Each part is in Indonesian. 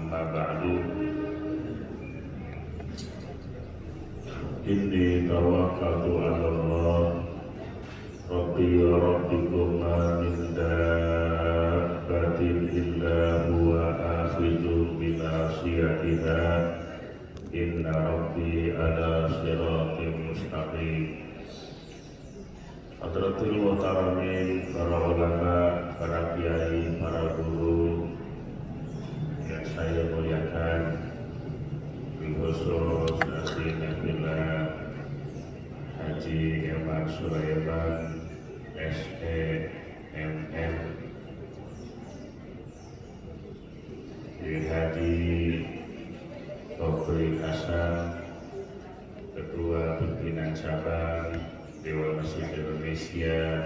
Amma ba'du. Inni tawakkaltu 'ala Allah Rabbi wa rabbikum ma min dabbatin illa huwa akhidhun bi nasiyatiha inna rabbi ala siratin mustaqim. Hadratul muhtaramin, para ulama, para kiai, para guru yang saya muliakan, khusus Asina Bila Haji Eman Sulaiman SEMM, Haji Topri Hasan, Ketua Pimpinan Cabang Dewan Masjid Indonesia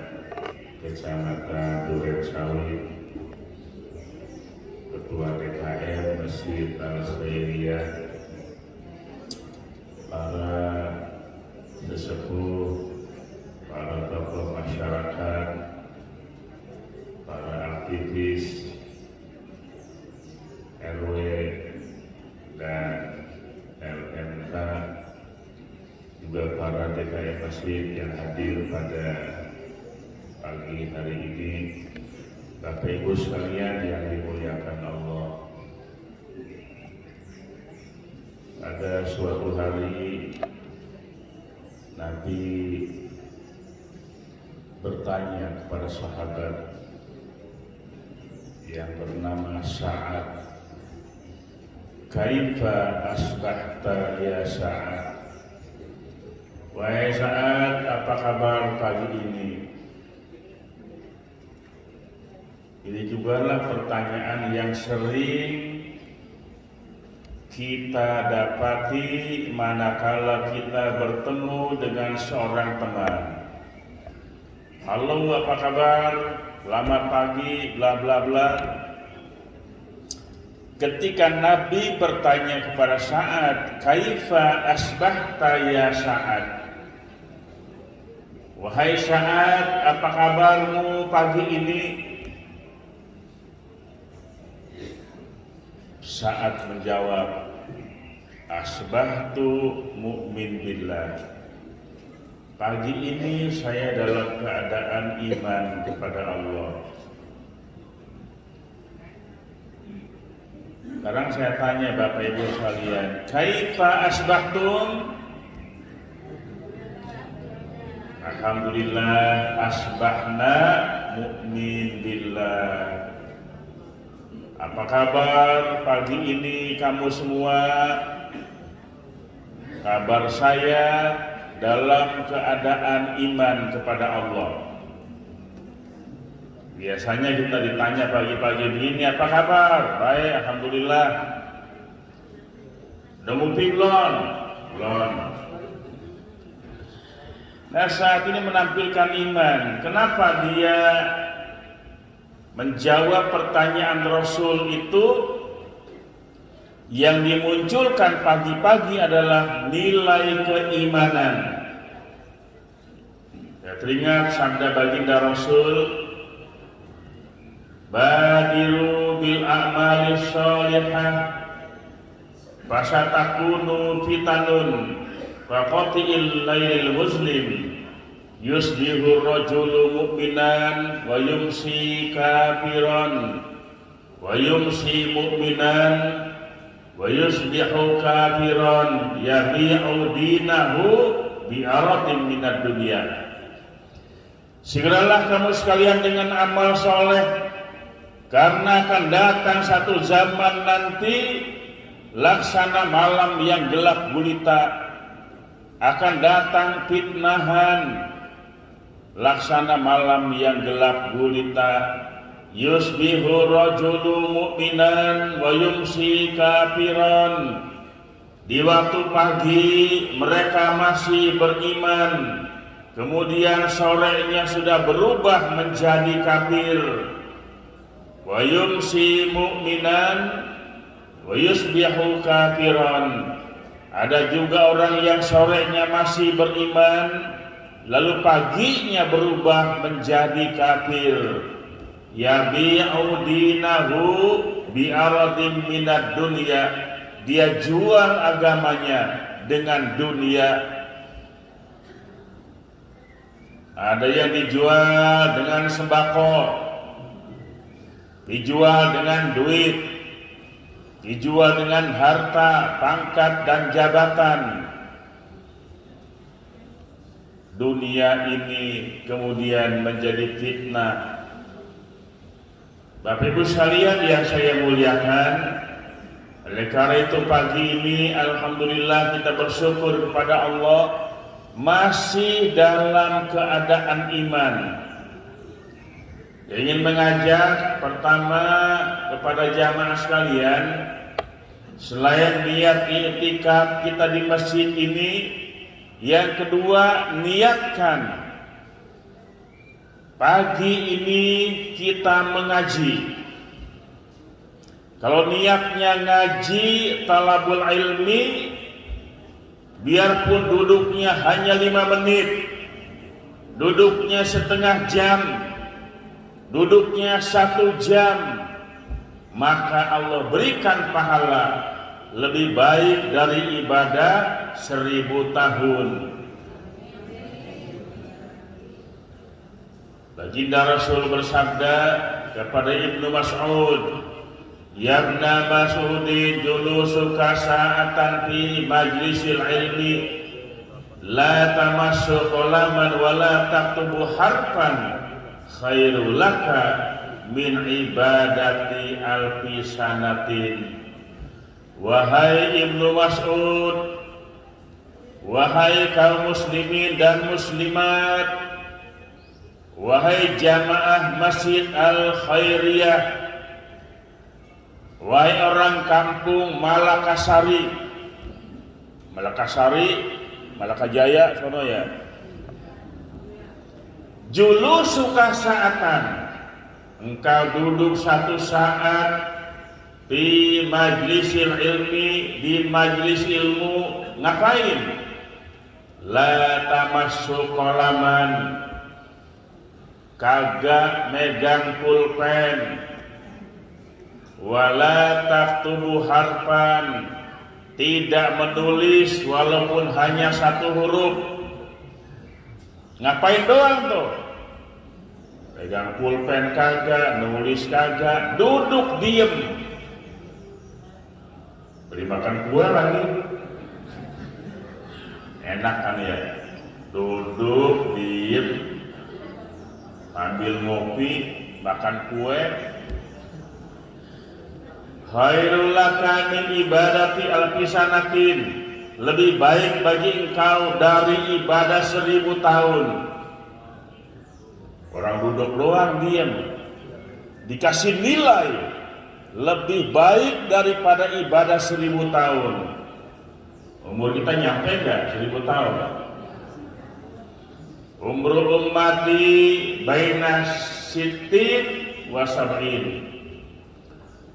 Kecamatan Duren Sawit, Ketua DKM Masjid Al-Khairiyah, para sesepuh, para tokoh masyarakat, para aktivis RW dan LMK, juga para DKM Masjid yang hadir pada pagi hari ini, Bapak Ibu sekalian yang dimuliakan Allah. Pada suatu hari Nabi bertanya kepada sahabat yang bernama Sa'ad, "Kaifa asbahta ya Sa'ad?" Wahai Sa'ad, apa kabar pagi ini? Ini jugalah pertanyaan yang sering kita dapati manakala kita bertemu dengan seorang teman. Halo, apa kabar? Selamat pagi, bla bla bla. Ketika Nabi bertanya kepada Sa'ad, "Kaifa asbahta ya Sa'ad?" Wahai Sa'ad, apa kabarmu pagi ini? Sa'ad menjawab, "Asbahtu mu'min billah." Pagi ini saya dalam keadaan iman kepada Allah. Sekarang saya tanya Bapak Ibu sekalian, kaifa asbahtum? Alhamdulillah, asbahna mu'min billah. Apa kabar pagi ini kamu semua? Kabar saya dalam keadaan iman kepada Allah. Biasanya kita ditanya pagi-pagi begini, apa kabar? Baik, alhamdulillah. Udah ngopi belum? Belum. Nah, saat ini menampilkan iman. Kenapa dia menjawab pertanyaan Rasul itu? Yang dimunculkan pagi-pagi adalah nilai keimanan. Ya, teringat sabda baginda Rasul, "Badiru bil a'mali sholihah fasatakunu fitanun faqati'il lailil muslim yusbihu rajulu mu'minan wa yumsi kafiran wa yumsi mu'minan wa yusbihu kafiran yabi'u dinahu bi'aradin minad dunya." Segeralah kamu sekalian dengan amal soleh, karena akan datang satu zaman nanti laksana malam yang gelap gulita, akan datang fitnahan laksana malam yang gelap gulita, yusbihu rajulu mu'minan wa yumsi kafiran. Di waktu pagi mereka masih beriman, kemudian sorenya sudah berubah menjadi kafir. Wa yumsi mu'minan wa yusbihu kafiran. Ada juga orang yang sorenya masih beriman, lalu paginya berubah menjadi kafir. Yabi'u dinahu bi'aradin minad dunya, dia jual agamanya dengan dunia. Ada yang dijual dengan sembako, dijual dengan duit, dijual dengan harta, pangkat dan jabatan. Dunia ini kemudian menjadi fitnah. Bapak Ibu sekalian yang saya muliakan, oleh karena itu pagi ini alhamdulillah kita bersyukur kepada Allah masih dalam keadaan iman. Ingin mengajak pertama kepada jamaah sekalian, selain niat i'tikaf kita di masjid ini, yang kedua niatkan pagi ini kita mengaji. Kalau niatnya ngaji talabul ilmi, biarpun duduknya hanya 5 menit, duduknya setengah jam, duduknya 1 jam, maka Allah berikan pahala lebih baik dari ibadah 1000 tahun. Baginda Rasul bersabda kepada Ibnu Mas'ud, "Ya Ibna Mas'udin, julusuka sa'atan fi majlisil ilmi, la tamassu qalaman wa la taktubu harfan, khairul laka min ibadati alfi sanatin." Wahai Ibnu Mas'ud, wahai kaum muslimin dan muslimat, wahai jamaah Masjid Al-Khairiyah, wahai orang kampung Malakasari, Malakajaya, sono ya. Julusuka sa'atan, engkau duduk 1 saat di majlisil ilmi, di majlis ilmu, ngapain? La tamassu qalaman, kagak megang pulpen, wala taktubu harfan, tidak menulis walaupun hanya 1 huruf. Ngapain doang tuh? Pegang pulpen kagak, nulis kagak, duduk diem. Beri makan kue lagi, enak kan ya? Duduk diem, ambil ngopi, makan kue. Khairul laka min ibadati alfisanatin, lebih baik bagi engkau dari ibadah 1000 tahun. Orang duduk doang diem, dikasih nilai lebih baik daripada ibadah 1000 tahun. Umur kita nyampe gak 1000 tahun? Umur ummati baina sittin wa sab'in.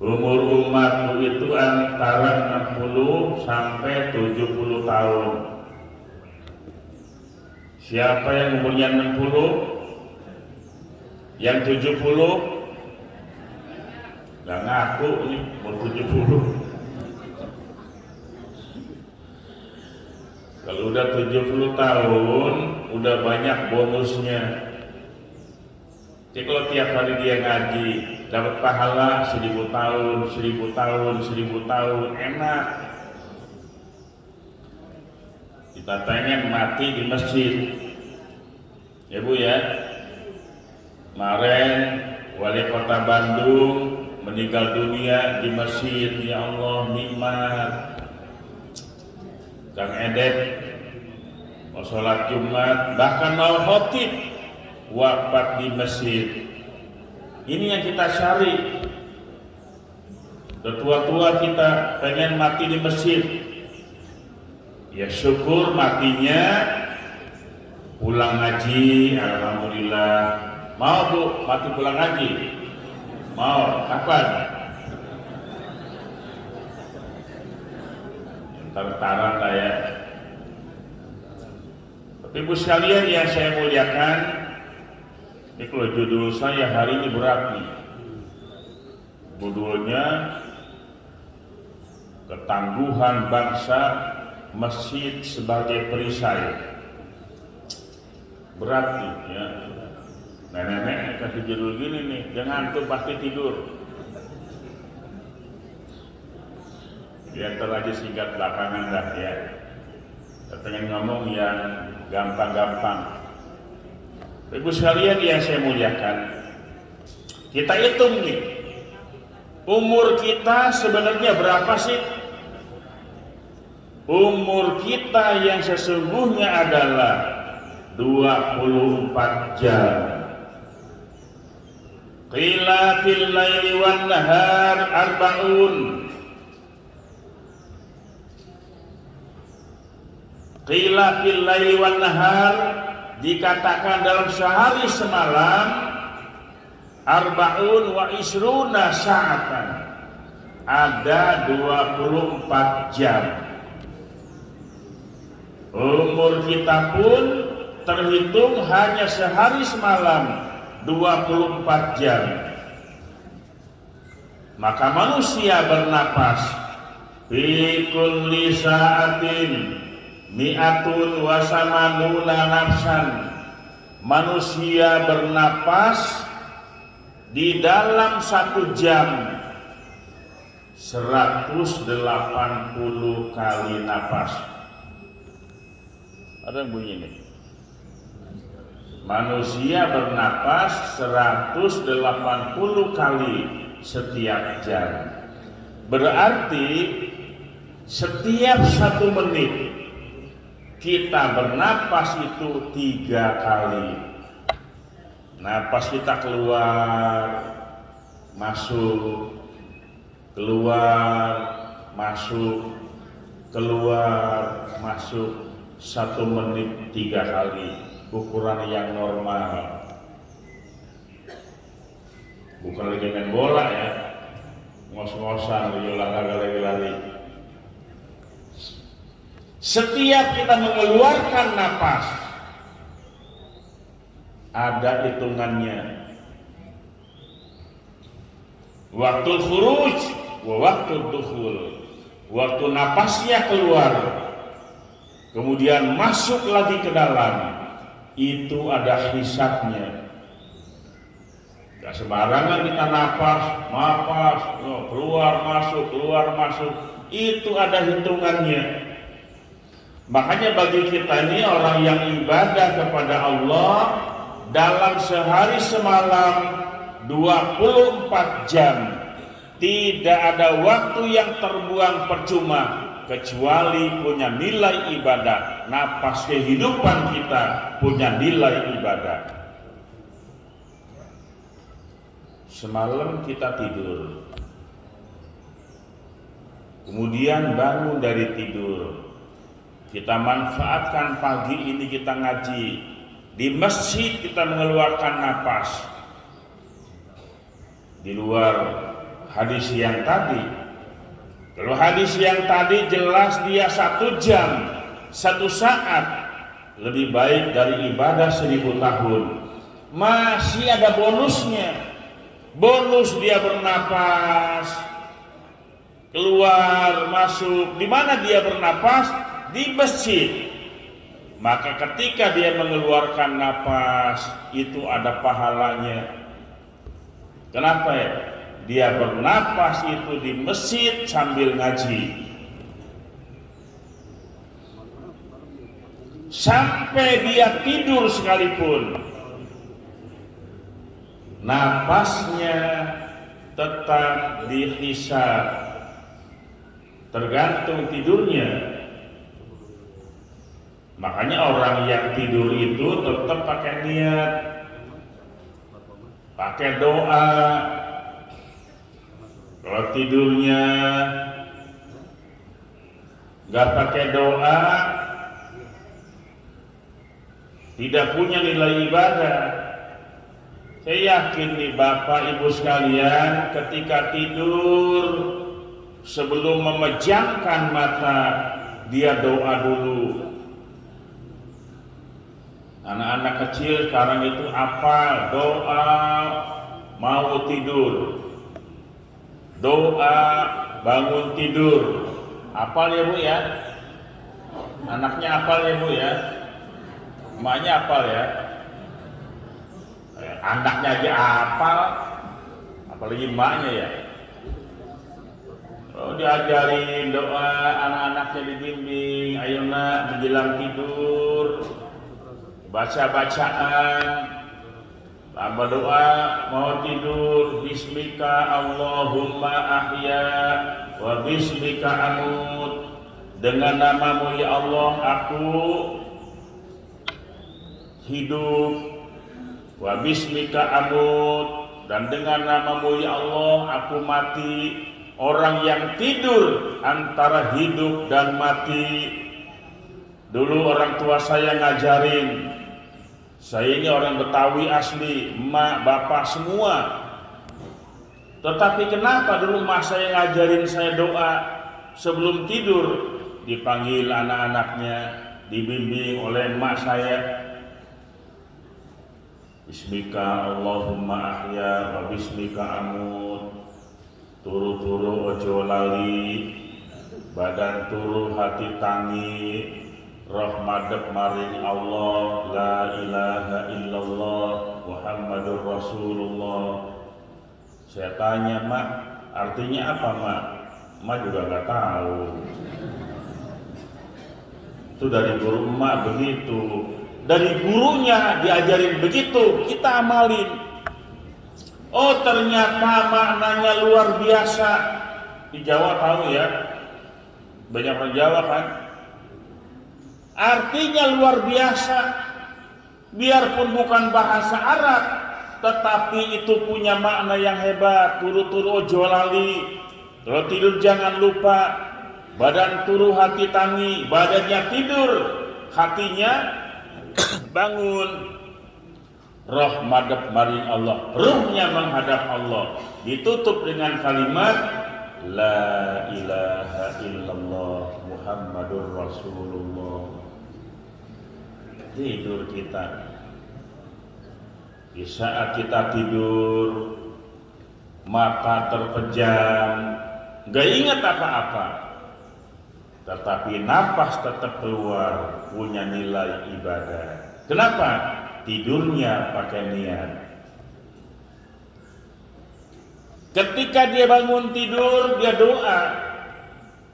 Umur umatku itu antara 60 sampai 70 tahun. Siapa yang umurnya 60? Yang 70? Gak ngaku ini umur 70. Kalau udah 70 tahun, udah banyak bonusnya. Jadi kalau tiap hari dia ngaji, dapat pahala 1000 tahun, 1000 tahun, 1000 tahun, enak. Kita pengen mati di masjid, ya Bu ya. Kemarin Wali Kota Bandung meninggal dunia di masjid, ya Allah, nikmat. Kang Edet mau sholat Jumat, bahkan mau khotib, wafat di masjid. Ini yang kita cari. Tua-tua kita pengen mati di masjid, ya syukur matinya pulang ngaji, alhamdulillah. Mau Bu mati pulang ngaji? Mau, kapan? Ntar-ntaran lah ya. Bapak Ibu sekalian yang saya muliakan, ini kalau judul saya hari ini berat nih. Judulnya Ketangguhan Bangsa Masjid sebagai Perisai. Berarti ya, nenek-nenek kasih judul gini nih, jangan tuh pasti tidur. Biar aja singkat belakangan dah ya. Pengen ngomong yang gampang-gampang. Ibu sekalian yang saya muliakan, kita hitung nih, umur kita sebenarnya berapa sih? Umur kita yang sesungguhnya adalah 24 jam. Qila fil laili wan nahar arba'un. Qila fil laili wan nahar, dikatakan dalam sehari semalam, arba'un wa isruna sa'atan, ada 24 jam. Umur kita pun terhitung hanya sehari semalam 24 jam. Maka manusia bernapas fi kulli sa'atin mi'atun wa samanuna nafsan. Manusia bernapas di dalam 1 jam 180 kali napas. Ada yang bunyi ini. Manusia bernapas 180 kali setiap jam. Berarti setiap 1 menit kita bernapas itu 3 kali. Napas kita keluar, masuk, keluar, masuk, keluar, masuk. 1 menit 3 kali, ukuran yang normal. Bukan lagi main bola ya, ngos-ngosan, lagi olahraga, lagi lari. Setiap kita mengeluarkan napas, ada hitungannya. Waktu khuruj, waktu dukhul. Waktu napasnya keluar, kemudian masuk lagi ke dalam, itu ada hisabnya. Gak sembarangan kita napas, keluar masuk, itu ada hitungannya. Makanya bagi kita ini orang yang ibadah kepada Allah dalam sehari semalam 24 jam, tidak ada waktu yang terbuang percuma kecuali punya nilai ibadah. Napas kehidupan kita punya nilai ibadah. Semalam kita tidur, kemudian bangun dari tidur, kita manfaatkan pagi ini kita ngaji di masjid, kita mengeluarkan napas. Di luar hadis yang tadi, kalau hadis yang tadi jelas dia 1 jam, 1 saat lebih baik dari ibadah 1000 tahun. Masih ada bonusnya. Bonus dia bernapas, keluar, masuk. Di mana dia bernapas? Di masjid. Maka ketika dia mengeluarkan napas, itu ada pahalanya. Kenapa ya? Dia bernapas itu di masjid sambil ngaji. Sampai dia tidur sekalipun, napasnya tetap dihisab, tergantung tidurnya. Makanya orang yang tidur itu tetap pakai niat, pakai doa. Kalau tidurnya nggak pakai doa, tidak punya nilai ibadah. Saya yakin nih Bapak Ibu sekalian, ketika tidur sebelum memejamkan mata, dia doa dulu. Anak-anak kecil sekarang itu hafal doa mau tidur. Doa bangun tidur. Apal ya Bu ya? Anaknya apal ya Bu ya? Emaknya apal ya? Anaknya aja apal, apalagi emaknya ya. Oh, diajarin doa, anak-anaknya dibimbing, ayo nak menjelang tidur, baca-bacaan, tambah doa, mau tidur, bismika Allahumma ahya, wa bismika amut, dengan namamu ya Allah aku hidup, wa bismika amut, dan dengan namamu ya Allah aku mati. Orang yang tidur antara hidup dan mati. Dulu orang tua saya ngajarin, saya ini orang Betawi asli, emak, bapak semua. Tetapi kenapa dulu emak saya ngajarin saya doa sebelum tidur? Dipanggil anak-anaknya, dibimbing oleh emak saya. Bismika Allahumma ahya wa bismika amut. Turu-turu ojo lali, badan turu hati tangi, roh madep maring Allah, la ilaha illallah, Muhammadur Rasulullah. Saya tanya, Mak, artinya apa, Mak? Mak juga nggak tahu. Itu dari guru emak begitu. Dari gurunya diajarin begitu, kita amalin. Oh ternyata maknanya luar biasa. Di Jawa tahu ya, banyak orang Jawa kan. Artinya luar biasa. Biarpun bukan bahasa Arab, tetapi itu punya makna yang hebat. Turu-turu ojo lali, kalau tidur jangan lupa. Badan turu hati tangi, badannya tidur, hatinya bangun. Roh madhab maring Allah, ruhnya menghadap Allah, ditutup dengan kalimat la ilaha illallah Muhammadur Rasulullah. Tidur kita. Di saat kita tidur, mata terpejam, gak ingat apa-apa, tetapi napas tetap keluar, punya nilai ibadah. Kenapa? Tidurnya pakai niat. Ketika dia bangun tidur, dia doa,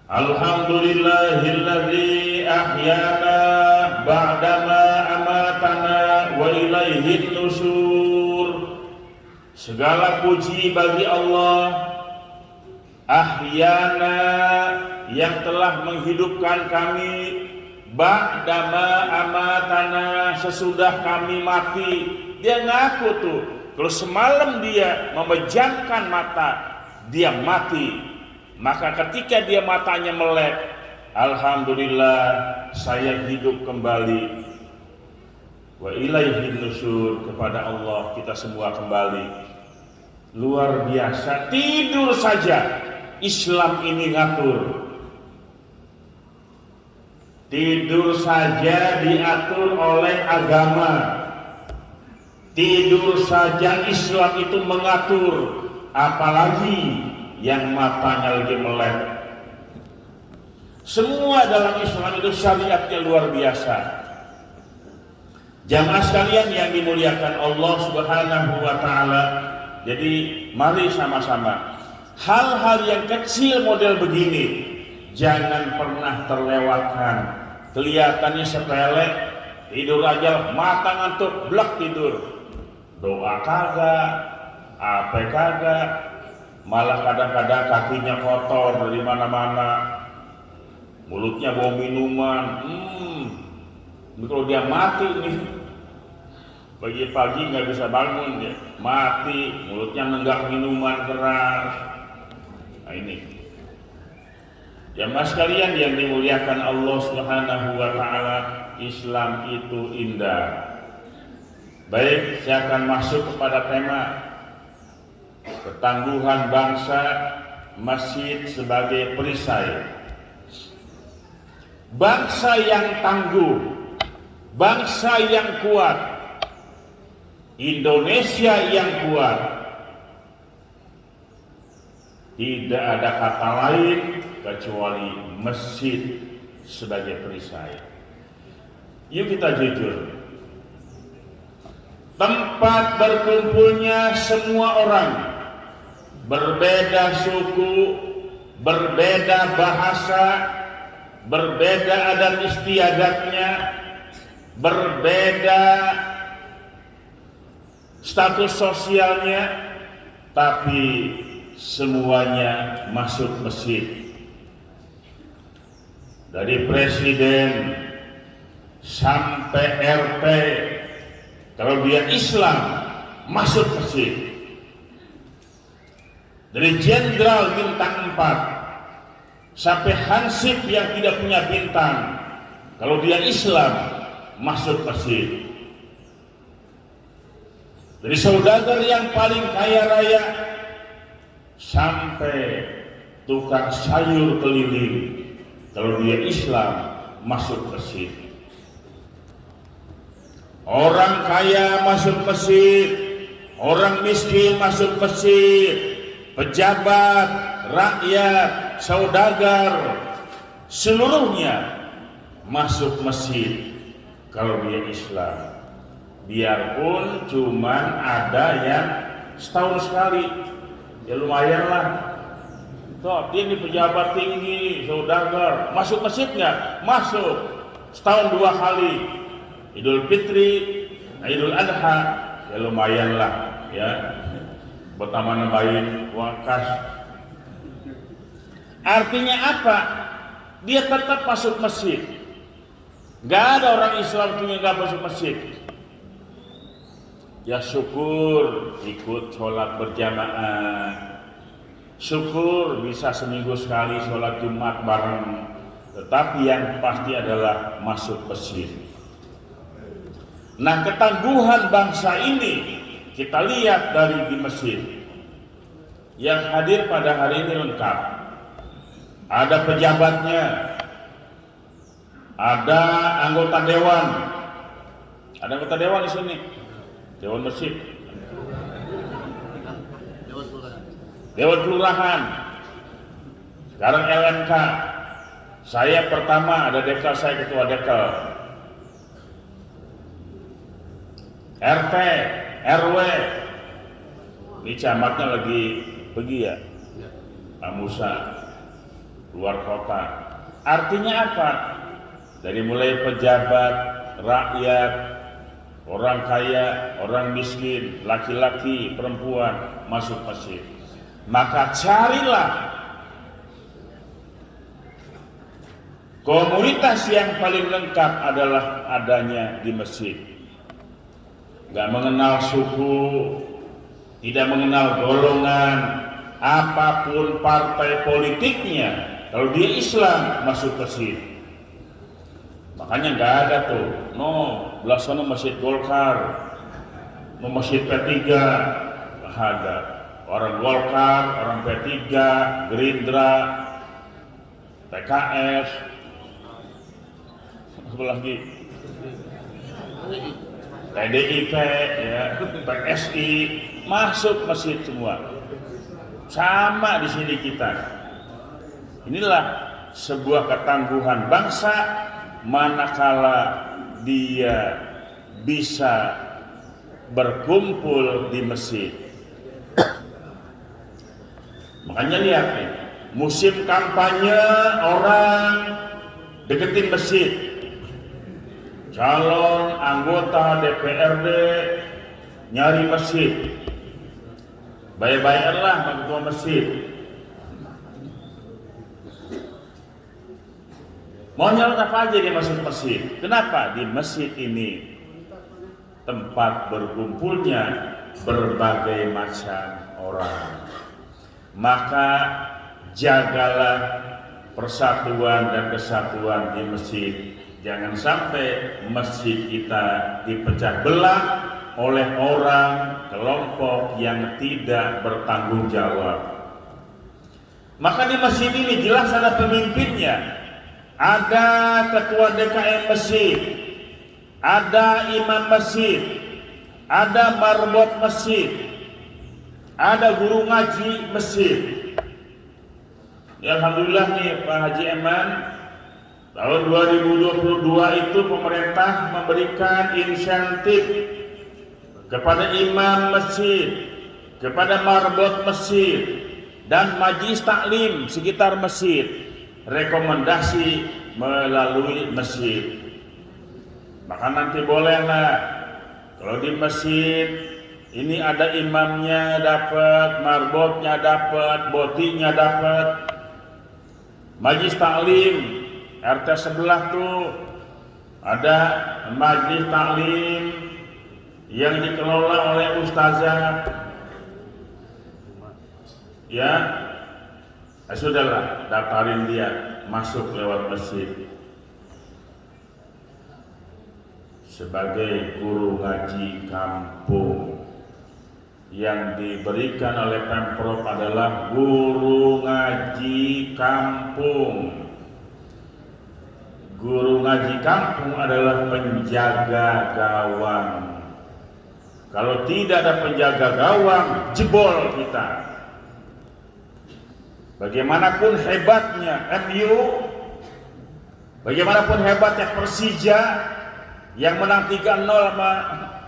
Alhamdulillahilladzi ahyana ba'dama amatana wa ilaihin nusur. Segala puji bagi Allah, ahyana, yang telah menghidupkan kami, ba'dama amatana, sesudah kami mati. Dia ngaku tuh, kalau semalam dia memejamkan mata, dia mati. Maka ketika dia matanya melek, alhamdulillah saya hidup kembali. Wa ilaihin nusur, kepada Allah kita semua kembali. Luar biasa, tidur saja Islam ini ngatur. Tidur saja diatur oleh agama. Tidur saja Islam itu mengatur, apalagi yang matanya lagi melek. Semua dalam Islam itu syariatnya luar biasa. Jamaah sekalian yang dimuliakan Allah Subhanahu wa taala. Jadi mari sama-sama hal-hal yang kecil model begini jangan pernah terlewatkan. Kelihatannya sepele, tidur aja, mata ngantuk, blek tidur. Doa kagak, apa kagak, malah kadang-kadang kakinya kotor dari mana-mana, mulutnya bau minuman. Kalau dia mati nih, pagi-pagi nggak bisa bangun dia, mati, mulutnya nenggak minuman keras. Nah ini. Jamaah sekalian yang dimuliakan Allah Subhanahu wa taala, Islam itu indah. Baik, saya akan masuk kepada tema ketangguhan bangsa, masjid sebagai perisai. Bangsa yang tangguh, bangsa yang kuat, Indonesia yang kuat. Tidak ada kata lain kecuali masjid sebagai perisai. Yuk kita jujur, tempat berkumpulnya semua orang, berbeda suku, berbeda bahasa, berbeda adat istiadatnya, berbeda status sosialnya, tapi semuanya masuk masjid. Dari presiden sampai RT, kalau dia Islam masuk masjid. Dari jenderal bintang 4 sampai hansip yang tidak punya bintang, kalau dia Islam masuk masjid. Dari saudagar yang paling kaya raya sampai tukang sayur keliling, kalau dia Islam masuk masjid. Orang kaya masuk masjid, orang miskin masuk masjid, pejabat, rakyat, saudagar, seluruhnya masuk masjid kalau dia Islam. Biarpun cuman ada yang setahun sekali, ya lumayan lah. Toh, dia ini pejabat tinggi, saudagar, masuk masjid nggak? Masuk, setahun 2 kali, Idul Fitri, Idul Adha, ya lumayan lah, ya. Pertama nambahin uang kas. Artinya apa? Dia tetap masuk masjid. Nggak ada orang Islam punya nggak masuk masjid. Ya syukur ikut sholat berjamaah. Syukur bisa seminggu sekali sholat Jumat bareng, tetapi yang pasti adalah masuk masjid. Nah, ketangguhan bangsa ini kita lihat dari di masjid. Yang hadir pada hari ini lengkap. Ada pejabatnya, ada anggota dewan. Ada anggota dewan di sini, dewan masjid. Dewan Kelurahan, sekarang LMK, saya pertama ada dekal, saya ketua dekal, RT, RW, ini camatnya lagi pergi ya, Pak Musa, luar kota. Artinya apa? Dari mulai pejabat, rakyat, orang kaya, orang miskin, laki-laki, perempuan masuk masjid. Maka carilah komunitas yang paling lengkap adalah adanya di masjid. Gak mengenal suku, tidak mengenal golongan, apapun partai politiknya, kalau dia Islam masuk masjid. Makanya gak ada tuh, belah sana masjid Golkar, masjid P3, gak ada. Orang Golkar, orang P3, Gerindra, PKS, apa lagi? PDIP, ya, PSI, masuk masjid semua. Sama di sini kita. Inilah sebuah ketangguhan bangsa manakala dia bisa berkumpul di masjid. Makanya lihat nih, musim kampanye orang deketin masjid. Calon anggota DPRD nyari masjid. Bayar-bayarlah sama ketua masjid. Mau nyalon apa aja dia masuk masjid. Kenapa? Di masjid ini tempat berkumpulnya berbagai macam orang. Maka jagalah persatuan dan kesatuan di masjid. Jangan sampai masjid kita dipecah belah oleh orang kelompok yang tidak bertanggung jawab. Maka di masjid ini jelas ada pemimpinnya, ada ketua DKM masjid, ada imam masjid, ada marbot masjid, ada guru ngaji masjid. Ya, alhamdulillah nih Pak Haji Eman, tahun 2022 itu pemerintah memberikan insentif kepada imam masjid, kepada marbot masjid, dan majelis taklim sekitar masjid, rekomendasi melalui masjid. Maka nanti bolehlah kalau di masjid ini ada imamnya dapat, marbotnya dapat, botinya dapat. Majelis taklim RT sebelah tuh ada majelis taklim yang dikelola oleh ustazah. Ya, sudahlah, daftarin dia masuk lewat masjid sebagai guru ngaji kampung. Yang diberikan oleh Pemprov adalah guru ngaji kampung. Guru ngaji kampung adalah penjaga gawang. Kalau tidak ada penjaga gawang, jebol kita. Bagaimanapun hebatnya MU, bagaimanapun hebatnya Persija yang menang 3-0 sama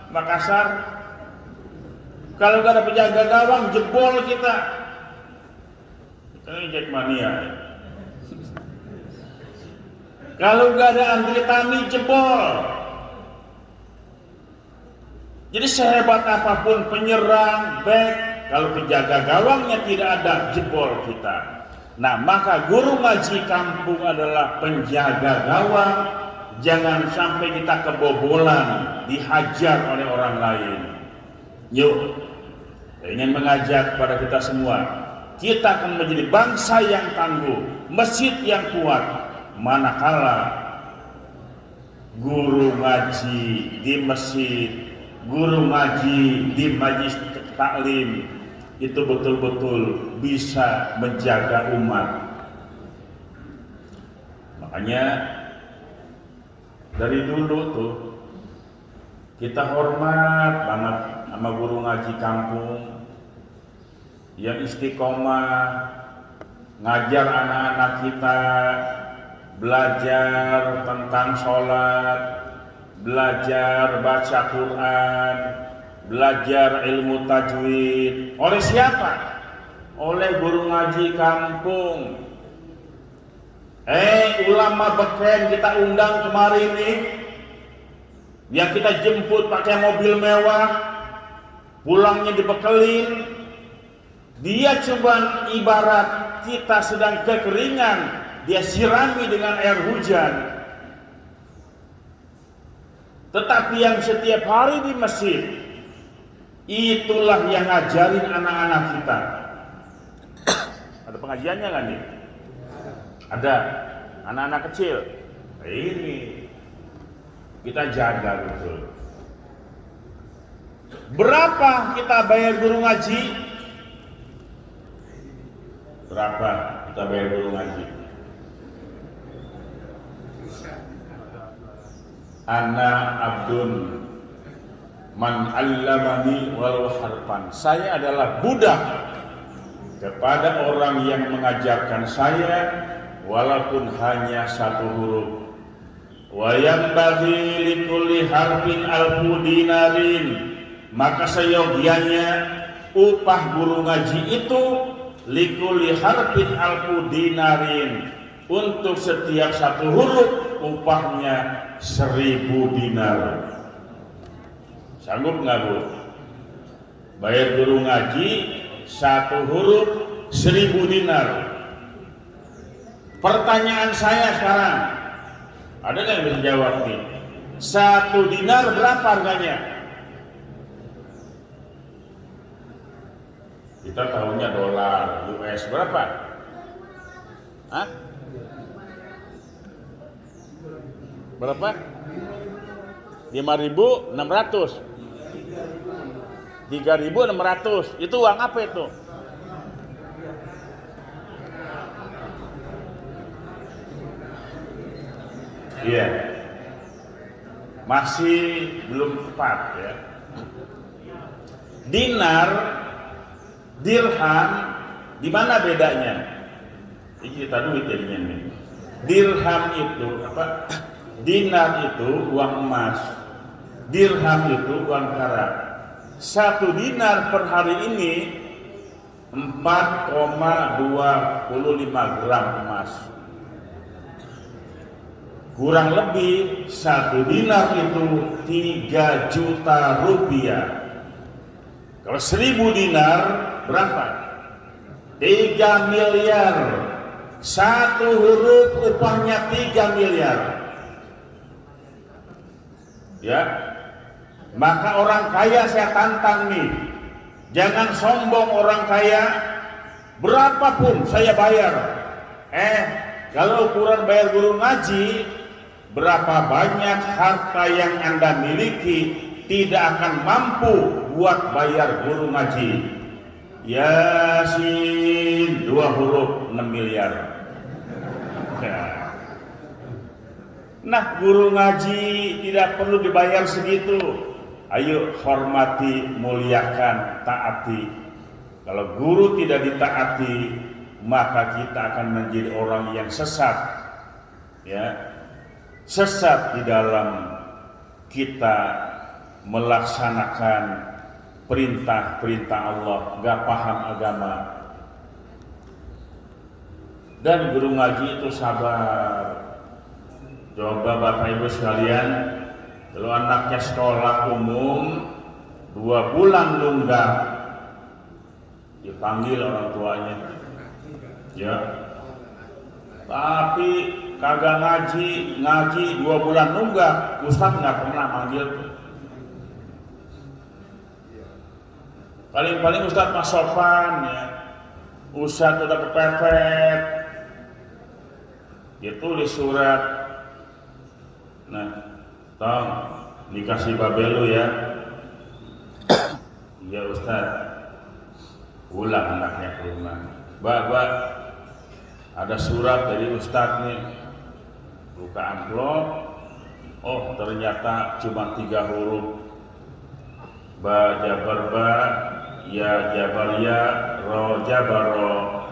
Makassar, kalau gak ada penjaga gawang, jebol kita. Ini Jackmania. Kalau gak ada Andri Tani, jebol. Jadi sehebat apapun penyerang, back, kalau penjaga gawangnya tidak ada, jebol kita. Nah, maka guru ngaji kampung adalah penjaga gawang. Jangan sampai kita kebobolan, dihajar oleh orang lain. Yuk, saya ingin mengajak kepada kita semua, kita akan menjadi bangsa yang tangguh, masjid yang kuat, manakala guru ngaji di masjid, guru ngaji di majelis taklim itu betul-betul bisa menjaga umat. Makanya dari dulu tuh kita hormat banget sama guru ngaji kampung yang istiqomah ngajar anak-anak kita belajar tentang sholat, belajar baca Quran, belajar ilmu tajwid. Oleh siapa? Oleh guru ngaji kampung. Ulama beken kita undang kemarin nih, yang kita jemput pakai mobil mewah, pulangnya dibekelin. Dia cuma ibarat kita sedang kekeringan, dia sirami dengan air hujan. Tetapi yang setiap hari di masjid, itulah yang ngajarin anak-anak kita. Ada pengajiannya kan nih? Ada anak-anak kecil. Ini kita jaga betul. Berapa kita bayar guru ngaji? Berapa kita bayar guru ngaji? Ana abdun man allamani walau harfan. Saya adalah budak kepada orang yang mengajarkan saya walaupun hanya satu huruf. Wa yanbaghi likulli harfin alfu dinarin. Maka seyogianya upah guru ngaji itu likulli harfin alfu dinarin. Untuk setiap satu huruf upahnya 1000 dinar. Sanggup nggak Bu? Bayar guru ngaji satu huruf 1000 dinar. Pertanyaan saya sekarang, ada nggak yang bisa jawab nih? 1 dinar berapa harganya? Kita tahunya dolar, US berapa? Hah? Berapa? 5.600. 3.600. Itu uang apa itu? Iya. Masih belum tepat ya. Dinar, dirham, di mana bedanya? Iki kita duit jadinya nih. Dirham itu apa? Dinar itu uang emas. Dirham itu uang perak. 1 dinar per hari ini 4,25 gram emas. Kurang lebih 1 dinar itu 3 juta rupiah. Kalau 1000 dinar berapa? 3 miliar. 1 huruf upahnya 3 miliar. Ya, maka orang kaya saya tantang nih, jangan sombong orang kaya, berapapun saya bayar. Kalau ukuran bayar guru ngaji, berapa banyak harta yang Anda miliki tidak akan mampu buat bayar guru ngaji. Yasin 2 huruf 6 miliar. Nah, guru ngaji tidak perlu dibayar segitu. Ayo hormati, muliakan, taati. Kalau guru tidak ditaati, maka kita akan menjadi orang yang sesat. Ya, sesat di dalam kita melaksanakan perintah-perintah Allah, gak paham agama. Dan guru ngaji itu sabar. Coba Bapak Ibu sekalian, kalau anaknya sekolah umum 2 bulan nunggak, dipanggil orang tuanya, ya. Tapi kagak ngaji 2 bulan nunggak, Ustaz nggak pernah manggil. Paling-paling Ustaz mas sopan ya, Ustaz udah kepepet, dia tulis surat. Nah, tong dikasih babelu ya. Iya Ustaz. Pulang anaknya ke rumah. Mbak, ada surat dari Ustaz nih. Buka amplop. Oh, ternyata cuma 3 huruf. Ba jabar ba, ya jabar ya, ro jabar ro,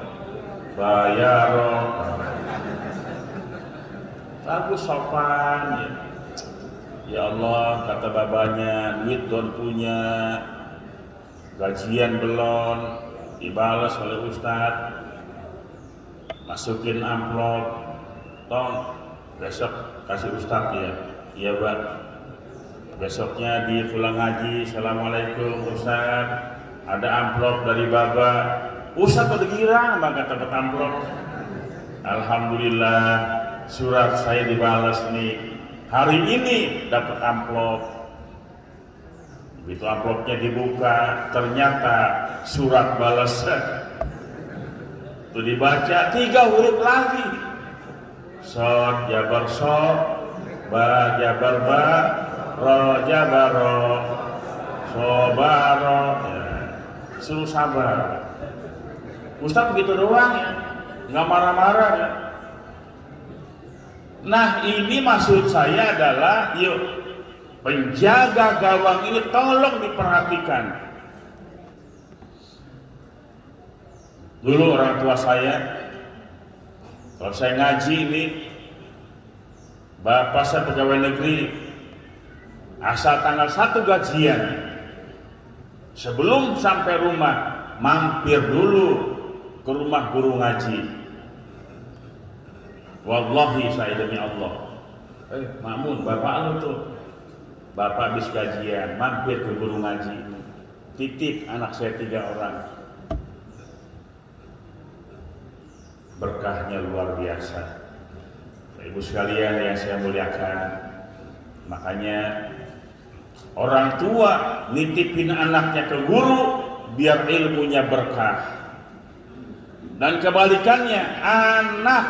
ba ya ro. Aku sopan ya. Ya Allah, kata babanya, duit don punya, gajian belum dibalas oleh Ustadz, masukin amplop, tong besok kasih Ustadz ya. Iya Pak. Besoknya di pulang ngaji, Assalamualaikum Ustadz, ada amplop dari Bapak. Ustadz udah girang banget dapat amplop. Alhamdulillah, surat saya dibalas nih. Hari ini dapat amplop. Begitu amplopnya dibuka, ternyata surat balasan. Itu dibaca 3 huruf lagi. Sod jabar sod, ba jabar ba, ro jabar ro, sobaro. Suruh sabar. Ustaz begitu doang ya, nggak marah-marah ya. Nah, ini maksud saya adalah, yuk, penjaga gawang ini tolong diperhatikan. Dulu orang tua saya, kalau saya ngaji ini, bapak saya pegawai negeri, asal tanggal 1 gajian, sebelum sampai rumah, mampir dulu ke rumah guru ngaji. Wallahi saya demi Allah, Makmun, bapak lu tuh, bapak habis gajian, mampir ke guru ngaji, titip anak saya 3 orang. Berkahnya luar biasa. Ibu sekalian yang saya muliakan, makanya orang tua nitipin anaknya ke guru biar ilmunya berkah. Dan kebalikannya, anak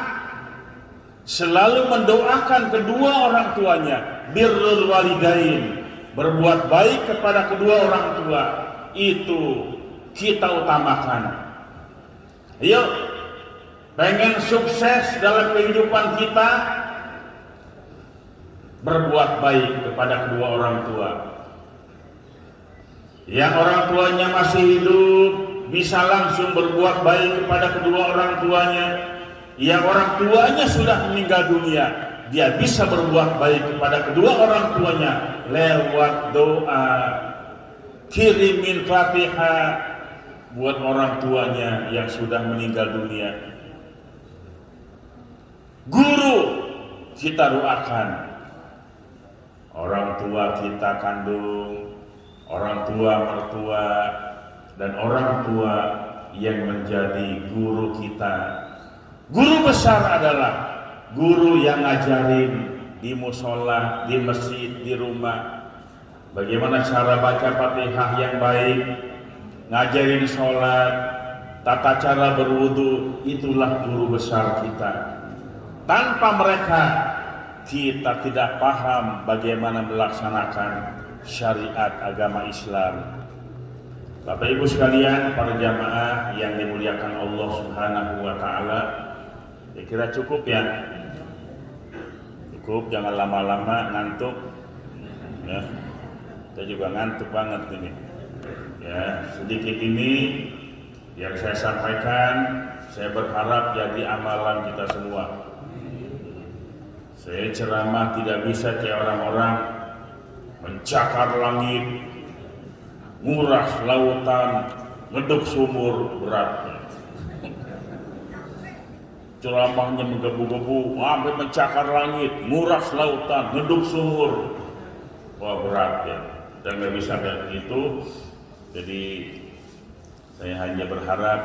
selalu mendoakan kedua orang tuanya, birrul walidain, berbuat baik kepada kedua orang tua, itu kita utamakan. Yuk, pengen sukses dalam kehidupan kita, berbuat baik kepada kedua orang tua. Yang orang tuanya masih hidup, bisa langsung berbuat baik kepada kedua orang tuanya. yang orang tuanya sudah meninggal dunia, dia bisa berbuat baik kepada kedua orang tuanya lewat doa, kirimin Fatihah buat orang tuanya yang sudah meninggal dunia. Guru kita doakan, orang tua kita kandung, orang tua mertua, dan orang tua yang menjadi guru kita. Guru besar adalah guru yang ngajarin di musola, di masjid, di rumah, bagaimana cara baca Fatihah yang baik, ngajarin sholat, tata cara berwudu. Itulah guru besar kita. Tanpa mereka kita tidak paham bagaimana melaksanakan syariat agama Islam. Bapak Ibu sekalian, para jamaah yang dimuliakan Allah Subhanahu wa taala, saya kira cukup ya. Cukup, jangan lama-lama ngantuk. Ya. Saya juga ngantuk banget ini. Ya, sedikit ini yang saya sampaikan, saya berharap jadi amalan kita semua. Saya ceramah tidak bisa kayak orang-orang mencakar langit, nguras lautan, ngeduk sumur, berat. Ceramahnya menggebu-gebu, sampai mencakar langit, nguras lautan, ngeduk sumur. Wah, berat ya. Dan nggak bisa kayak gitu. Jadi saya hanya berharap